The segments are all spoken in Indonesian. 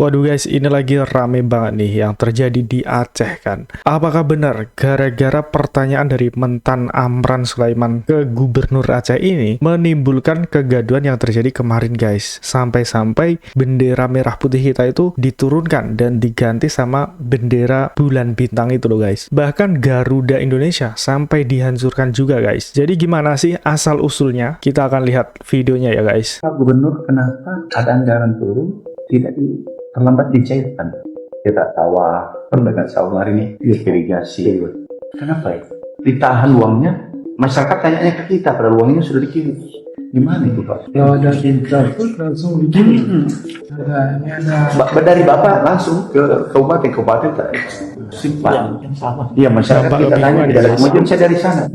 Waduh guys, ini lagi rame banget nih yang terjadi di Aceh kan. Apakah benar gara-gara pertanyaan dari Mentan Amran Sulaiman ke Gubernur Aceh ini menimbulkan kegaduhan yang terjadi kemarin guys. Sampai-sampai bendera merah putih kita itu diturunkan dan diganti sama bendera bulan bintang itu loh guys. Bahkan Garuda Indonesia sampai dihancurkan juga guys. Jadi gimana sih asal usulnya? Kita akan lihat videonya ya guys. Pak Gubernur, kenapa ada anggaran turun tidak terlambat dicairkan? Kita sawah, dengan sawah hari ini irigasi. Kenapa ya? Ditahan uangnya, masyarakat tanyanya ke kita, padahal uangnya sudah dikirim. Gimana itu Pak? Kalau ada input langsung dikirim. Dari Bapak langsung ke kabupaten simpan. Iya, masyarakat kita tanya tidak ada kemajuan, saya dari sana.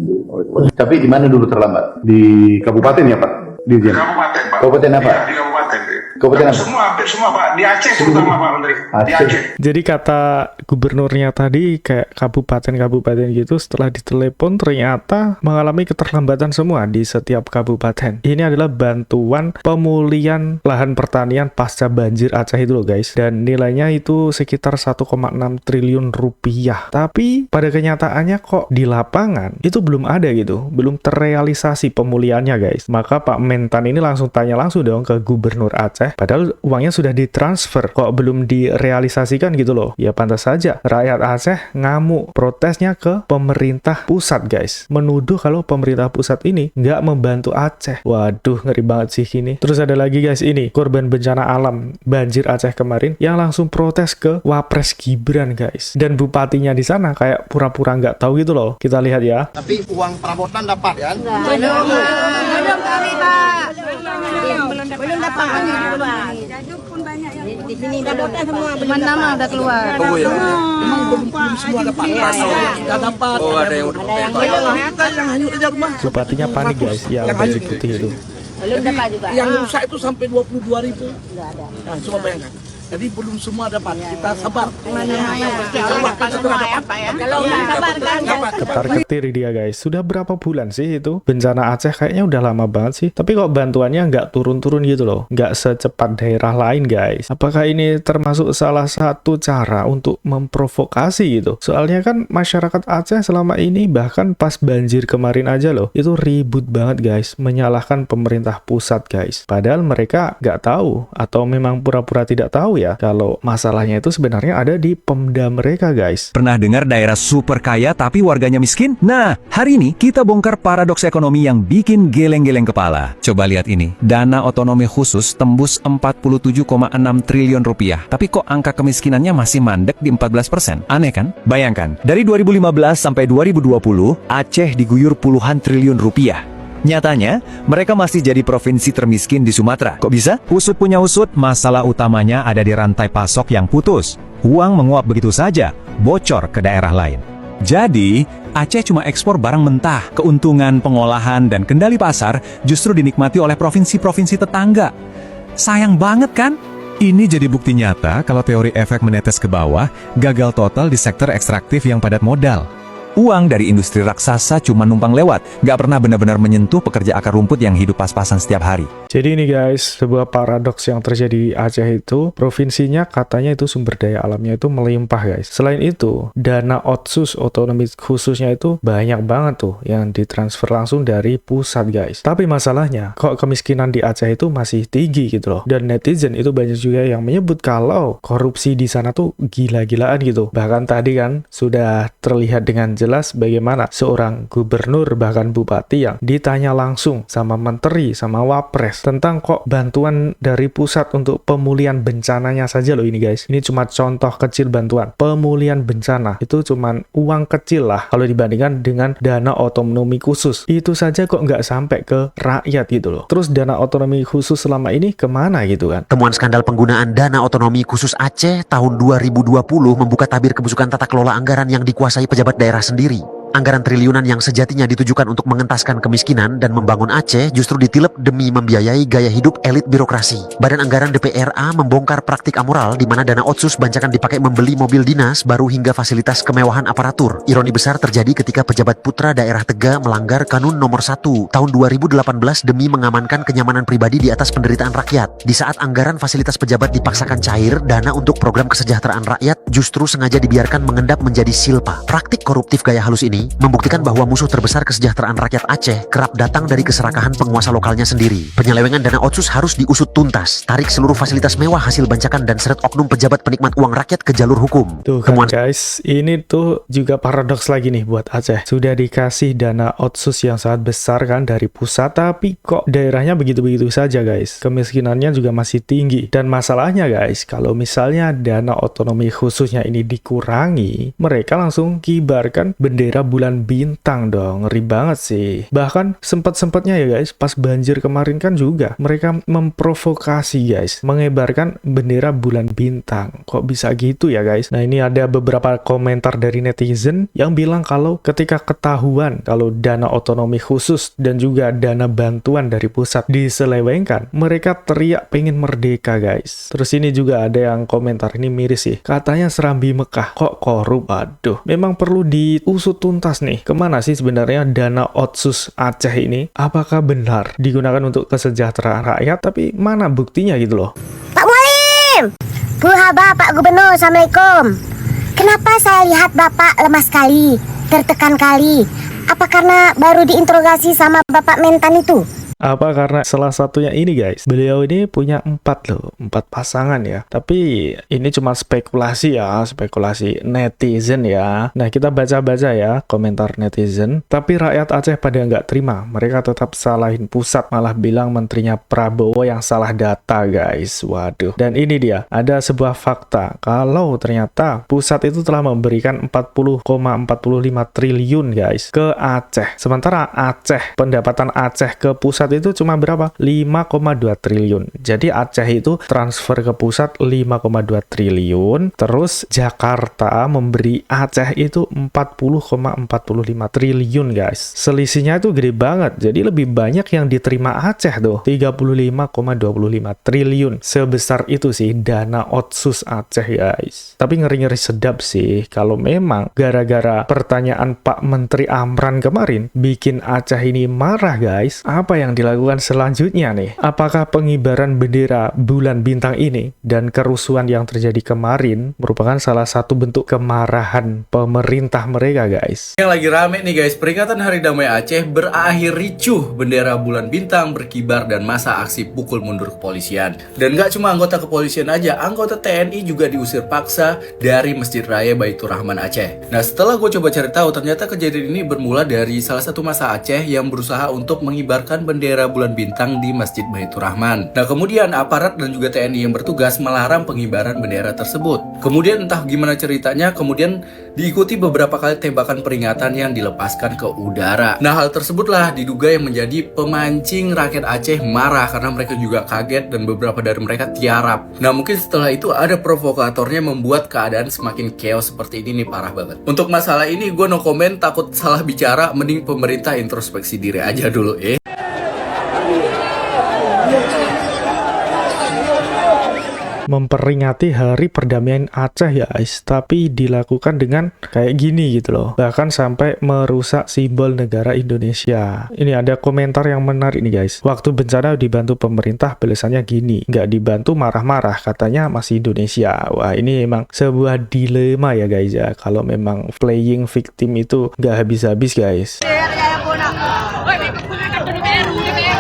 Tapi di mana dulu terlambat? Di kabupaten ya Pak? Di kabupaten Pak. Kabupaten apa? Ya, di kabupaten. Kabupaten apa? Hampir semua Pak. Di Aceh terutama Pak Menteri. Di Aceh. Jadi kata gubernurnya tadi kayak kabupaten-kabupaten gitu, setelah ditelepon ternyata mengalami keterlambatan semua di setiap kabupaten. Ini adalah bantuan pemulihan lahan pertanian pasca banjir Aceh itu loh guys. Dan nilainya itu sekitar 1,6 triliun rupiah. Tapi pada kenyataannya kok di lapangan itu belum ada gitu. Belum terrealisasi pemulihannya guys. Maka Pak Mentan ini langsung tanya langsung dong ke Gubernur Aceh. Padahal uangnya sudah ditransfer, kok belum direalisasikan gitu loh. Ya pantas saja rakyat Aceh ngamuk, protesnya ke pemerintah pusat guys. Menuduh kalau pemerintah pusat ini nggak membantu Aceh. Waduh, ngeri banget sih ini. Terus ada lagi guys ini, korban bencana alam banjir Aceh kemarin yang langsung protes ke Wapres Gibran guys. Dan bupatinya di sana kayak pura-pura nggak tahu gitu loh. Kita lihat ya. Tapi uang perabotan dapat kan? Belum kami Pak. Belum dapat. Di sini perabotan semua belum nama udah keluar. Oh ya. Memang belum semua dapat. Sudah dapat. Oh ada yang hanyut aja rumah. Bupatinya panik guys, yang baju putih itu. Belum dapat juga. Yang rusak itu sampai 22.000. Enggak ada. Nah, coba bayangkan. Jadi belum semua dapat. Kita sabar. Kalau nggak sabar kan. Ketar-ketir dia guys. Sudah berapa bulan sih itu? Bencana Aceh kayaknya udah lama banget sih. Tapi kok bantuannya nggak turun-turun gitu loh. Nggak secepat daerah lain guys. Apakah ini termasuk salah satu cara untuk memprovokasi gitu? Soalnya kan masyarakat Aceh selama ini bahkan pas banjir kemarin aja loh. Itu ribut banget guys. Menyalahkan pemerintah pusat guys. Padahal mereka nggak tahu. Atau memang pura-pura tidak tahu ya. Kalau masalahnya itu sebenarnya ada di Pemda mereka guys. Pernah dengar daerah super kaya tapi warganya miskin? Nah, hari ini kita bongkar paradoks ekonomi yang bikin geleng-geleng kepala. Coba lihat ini, dana otonomi khusus tembus 47,6 triliun rupiah. Tapi kok angka kemiskinannya masih mandek di 14%? Aneh kan? Bayangkan, dari 2015 sampai 2020, Aceh diguyur puluhan triliun rupiah. Nyatanya, mereka masih jadi provinsi termiskin di Sumatera. Kok bisa? Usut punya usut, masalah utamanya ada di rantai pasok yang putus. Uang menguap begitu saja, bocor ke daerah lain. Jadi, Aceh cuma ekspor barang mentah. Keuntungan, pengolahan, dan kendali pasar justru dinikmati oleh provinsi-provinsi tetangga. Sayang banget kan? Ini jadi bukti nyata kalau teori efek menetes ke bawah gagal total di sektor ekstraktif yang padat modal. Uang dari industri raksasa cuma numpang lewat, nggak pernah benar-benar menyentuh pekerja akar rumput yang hidup pas-pasan setiap hari. Jadi ini guys, sebuah paradoks yang terjadi di Aceh itu, provinsinya katanya itu sumber daya alamnya itu melimpah guys. Selain itu, dana otsus otonomi khususnya itu banyak banget tuh yang ditransfer langsung dari pusat guys. Tapi masalahnya, kok kemiskinan di Aceh itu masih tinggi gitu loh. Dan netizen itu banyak juga yang menyebut kalau korupsi di sana tuh gila-gilaan gitu. Bahkan tadi kan sudah terlihat dengan jelas bagaimana seorang gubernur bahkan bupati yang ditanya langsung sama menteri, sama wapres tentang kok bantuan dari pusat untuk pemulihan bencananya saja loh ini guys. Ini cuma contoh kecil bantuan. Pemulihan bencana itu cuma uang kecil lah kalau dibandingkan dengan dana otonomi khusus. Itu saja kok nggak sampai ke rakyat gitu loh. Terus dana otonomi khusus selama ini kemana gitu kan? Temuan skandal penggunaan dana otonomi khusus Aceh tahun 2020 membuka tabir kebusukan tata kelola anggaran yang dikuasai pejabat daerah sendiri. Anggaran triliunan yang sejatinya ditujukan untuk mengentaskan kemiskinan dan membangun Aceh justru ditilep demi membiayai gaya hidup elit birokrasi. Badan Anggaran DPRA membongkar praktik amoral di mana dana otsus bancakan dipakai membeli mobil dinas baru hingga fasilitas kemewahan aparatur. Ironi besar terjadi ketika pejabat putra daerah Tega melanggar Kanun Nomor 1 tahun 2018 demi mengamankan kenyamanan pribadi di atas penderitaan rakyat. Di saat anggaran fasilitas pejabat dipaksakan cair, dana untuk program kesejahteraan rakyat justru sengaja dibiarkan mengendap menjadi silpa. Praktik koruptif gaya halus ini membuktikan bahwa musuh terbesar kesejahteraan rakyat Aceh kerap datang dari keserakahan penguasa lokalnya sendiri. Penyelewengan dana otsus harus diusut tuntas, tarik seluruh fasilitas mewah hasil bancakan dan seret oknum pejabat penikmat uang rakyat ke jalur hukum. Tuh kan guys, ini tuh juga paradoks lagi nih buat Aceh. Sudah dikasih dana otsus yang sangat besar kan dari pusat, tapi kok daerahnya begitu-begitu saja guys. Kemiskinannya juga masih tinggi. Dan masalahnya guys, kalau misalnya dana otonomi khususnya ini dikurangi, mereka langsung kibarkan bendera bulan bintang dong. Ngeri banget sih. Bahkan sempat-sempatnya ya guys, pas banjir kemarin kan juga mereka memprovokasi guys, mengibarkan bendera bulan bintang. Kok bisa gitu ya guys? Nah, ini ada beberapa komentar dari netizen yang bilang kalau ketika ketahuan kalau dana otonomi khusus dan juga dana bantuan dari pusat diselewengkan, mereka teriak pengen merdeka guys. Terus ini juga ada yang komentar, ini miris sih, katanya Serambi Mekah kok korup. Aduh, memang perlu diusut tuntas nih, kemana sih sebenarnya dana otsus Aceh ini? Apakah benar digunakan untuk kesejahteraan rakyat? Tapi mana buktinya gitu loh. Pak Mualim, Bu Haba, Pak Gubernur, Assalamualaikum. Kenapa saya lihat Bapak lemah sekali, tertekan kali? Apa karena baru diinterogasi sama Bapak Mentan itu? Apa karena salah satunya ini guys, beliau ini punya 4 pasangan ya. Tapi ini cuma spekulasi ya, spekulasi netizen ya. Nah, kita baca-baca ya komentar netizen. Tapi rakyat Aceh pada nggak terima, mereka tetap salahin pusat, malah bilang menterinya Prabowo yang salah data guys. Waduh. Dan ini dia, ada sebuah fakta kalau ternyata pusat itu telah memberikan 40,45 triliun guys ke Aceh. Sementara Aceh, pendapatan Aceh ke pusat itu cuma berapa? 5,2 triliun. Jadi Aceh itu transfer ke pusat 5,2 triliun. Terus Jakarta memberi Aceh itu 40,45 triliun guys. Selisihnya itu gede banget. Jadi lebih banyak yang diterima Aceh tuh. 35,25 triliun. Sebesar itu sih dana otsus Aceh guys. Tapi ngeri-ngeri sedap sih kalau memang gara-gara pertanyaan Pak Menteri Amran kemarin bikin Aceh ini marah guys. Apa yang dilakukan selanjutnya nih? Apakah pengibaran bendera bulan bintang ini dan kerusuhan yang terjadi kemarin merupakan salah satu bentuk kemarahan pemerintah mereka guys? Yang lagi rame nih guys, peringatan Hari Damai Aceh berakhir ricuh, bendera bulan bintang berkibar dan masa aksi pukul mundur kepolisian. Dan gak cuma anggota kepolisian aja, anggota TNI juga diusir paksa dari Masjid Raya Baitur Rahman Aceh. Nah, setelah gue coba cari tahu, ternyata kejadian ini bermula dari salah satu masa Aceh yang berusaha untuk mengibarkan bendera bulan bintang di Masjid Baitur Rahman. Nah, kemudian aparat dan juga TNI yang bertugas melarang pengibaran bendera tersebut. Kemudian entah gimana ceritanya, kemudian diikuti beberapa kali tembakan peringatan yang dilepaskan ke udara. Nah, hal tersebutlah diduga yang menjadi pemancing rakyat Aceh marah karena mereka juga kaget dan beberapa dari mereka tiarap. Nah, mungkin setelah itu ada provokatornya membuat keadaan semakin chaos seperti ini nih, parah banget. Untuk masalah ini gue no komen, takut salah bicara, mending pemerintah introspeksi diri aja dulu Memperingati hari perdamaian Aceh ya guys, tapi dilakukan dengan kayak gini gitu loh, bahkan sampai merusak simbol negara Indonesia. Ini ada komentar yang menarik nih guys, waktu bencana dibantu pemerintah balasannya gini, nggak dibantu marah-marah, katanya masih Indonesia. Wah, ini emang sebuah dilema ya guys ya, kalau memang playing victim itu nggak habis-habis guys.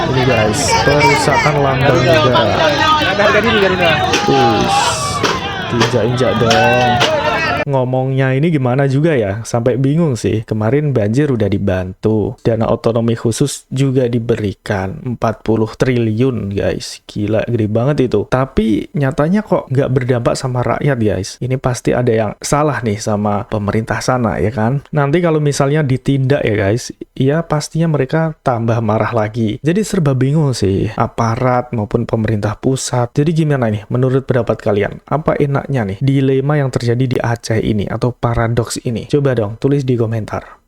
Ini guys, perusakan lambang negara. Diinjak-injak dong. Ngomongnya ini gimana juga ya, sampai bingung sih. Kemarin banjir udah dibantu, dana otonomi khusus juga diberikan 40 triliun guys, gila, gede banget itu. Tapi nyatanya kok nggak berdampak sama rakyat guys. Ini pasti ada yang salah nih sama pemerintah sana ya kan. Nanti kalau misalnya ditindak ya guys, ya pastinya mereka tambah marah lagi. Jadi serba bingung sih, aparat maupun pemerintah pusat. Jadi gimana nih menurut pendapat kalian? Apa enaknya nih dilema yang terjadi di Aceh ini atau paradoks ini? Coba dong tulis di komentar.